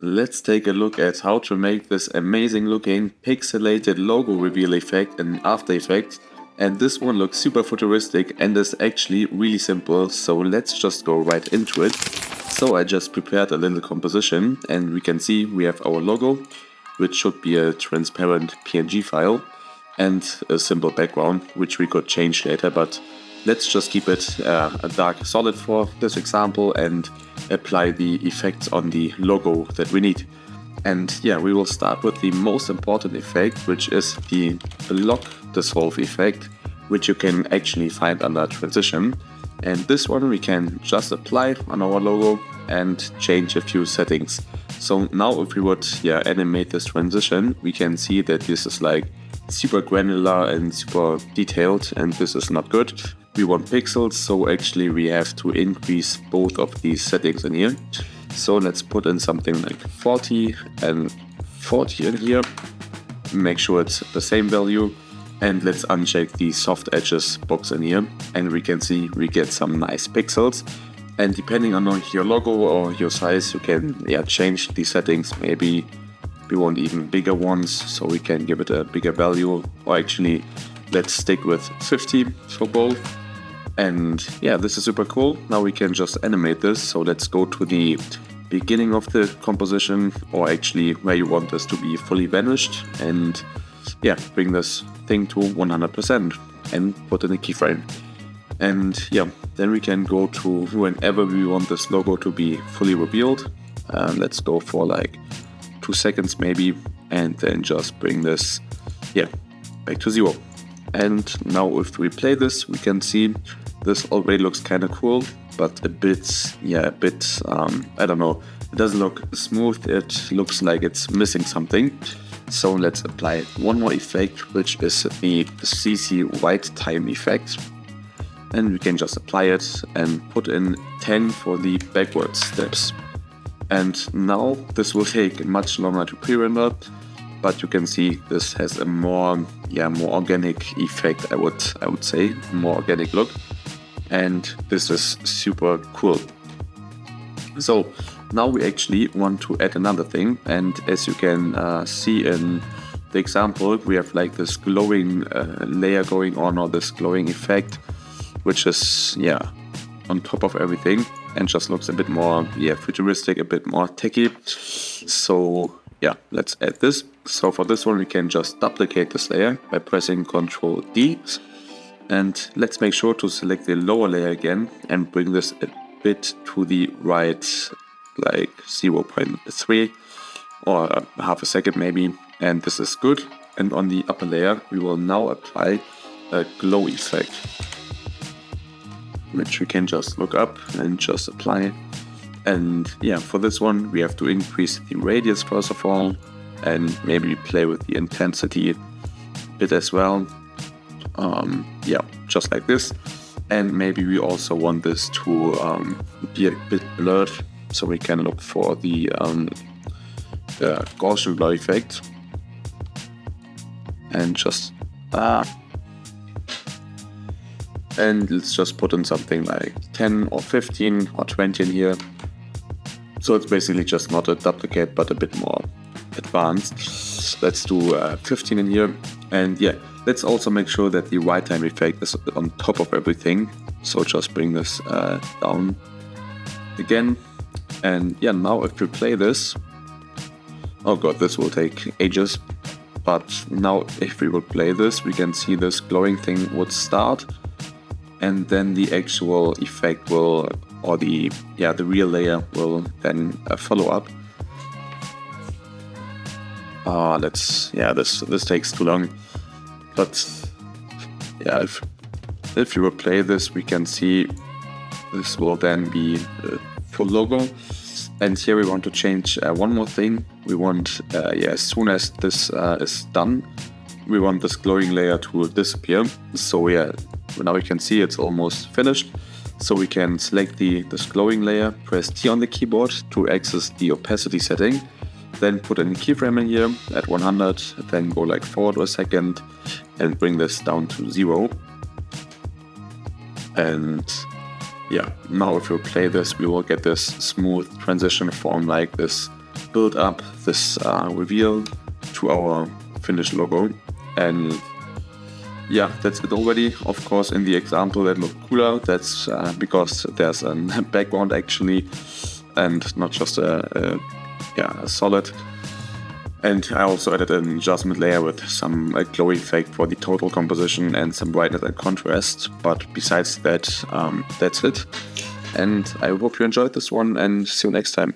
Let's take a look at how to make this amazing looking pixelated logo reveal effect in After Effects. And this one looks super futuristic and is actually really simple, so let's just go right into it. So I just prepared a little composition and we can see we have our logo, which should be a transparent PNG file, and a simple background, which we could change later, but let's just keep it a dark solid for this example and apply the effects on the logo that we need. And yeah, we will start with the most important effect, which is the block dissolve effect, which you can actually find under transition. And this one we can just apply on our logo and change a few settings. So now if we would animate this transition, we can see that this is like super granular and super detailed, and this is not good. We want pixels, so actually we have to increase both of these settings in here. So let's put in something like 40 and 40 in here. Make sure it's the same value. And let's uncheck the soft edges box in here. And we can see we get some nice pixels. And depending on your logo or your size, you can change the settings. Maybe we want even bigger ones, so we can give it a bigger value. Or actually, let's stick with 50 for both. And yeah, this is super cool. Now we can just animate this. So let's go to the beginning of the composition, or actually where you want this to be fully vanished, and bring this thing to 100% and put in a keyframe. And then we can go to whenever we want this logo to be fully revealed. Let's go for like 2 seconds maybe, and then just bring this back to 0. And now if we play this, we can see this already looks kind of cool, but a bit I don't know, it doesn't look smooth. It looks like it's missing something. So let's apply one more effect, which is the CC white time effect. And we can just apply it and put in 10 for the backward steps. And now this will take much longer to pre-render, but you can see this has a more organic effect. I would say more organic look, and this is super cool. So now we actually want to add another thing, and as you can see in the example, we have like this glowing layer going on, or this glowing effect, which is on top of everything and just looks a bit more futuristic, a bit more techy. So let's add this. So for this one we can just duplicate this layer by pressing Ctrl D, and let's make sure to select the lower layer again and bring this a bit to the right, like 0.3 or half a second maybe, and this is good. And on the upper layer we will now apply a glow effect, which we can just look up and just apply. And for this one we have to increase the radius first of all, and maybe play with the intensity a bit as well. Just like this. And maybe we also want this to be a bit blurred, so we can look for the Gaussian blur effect. And just and let's just put in something like 10 or 15 or 20 in here. So it's basically just not a duplicate, but a bit more advanced. Let's do 15 in here. And let's also make sure that the white time effect is on top of everything. So just bring this down again. And now if we play this, oh god, this will take ages. But now if we would play this, we can see this glowing thing would start, and then the actual effect will, or the real layer will then follow up. This takes too long. But if you will play this, we can see this will then be full logo. And here we want to change one more thing. We want as soon as this is done, we want this glowing layer to disappear. So now we can see it's almost finished. So we can select this glowing layer, press T on the keyboard to access the opacity setting, then put in a keyframe in here at 100, then go like forward a second and bring this down to 0. And now if we play this, we will get this smooth transition form, like this build up this reveal to our finished logo. And yeah, that's it already. Of course, in the example that looked cooler. That's because there's a background actually, and not just a solid. And I also added an adjustment layer with some glow effect for the total composition and some brightness and contrast. But besides that, that's it. And I hope you enjoyed this one, and see you next time.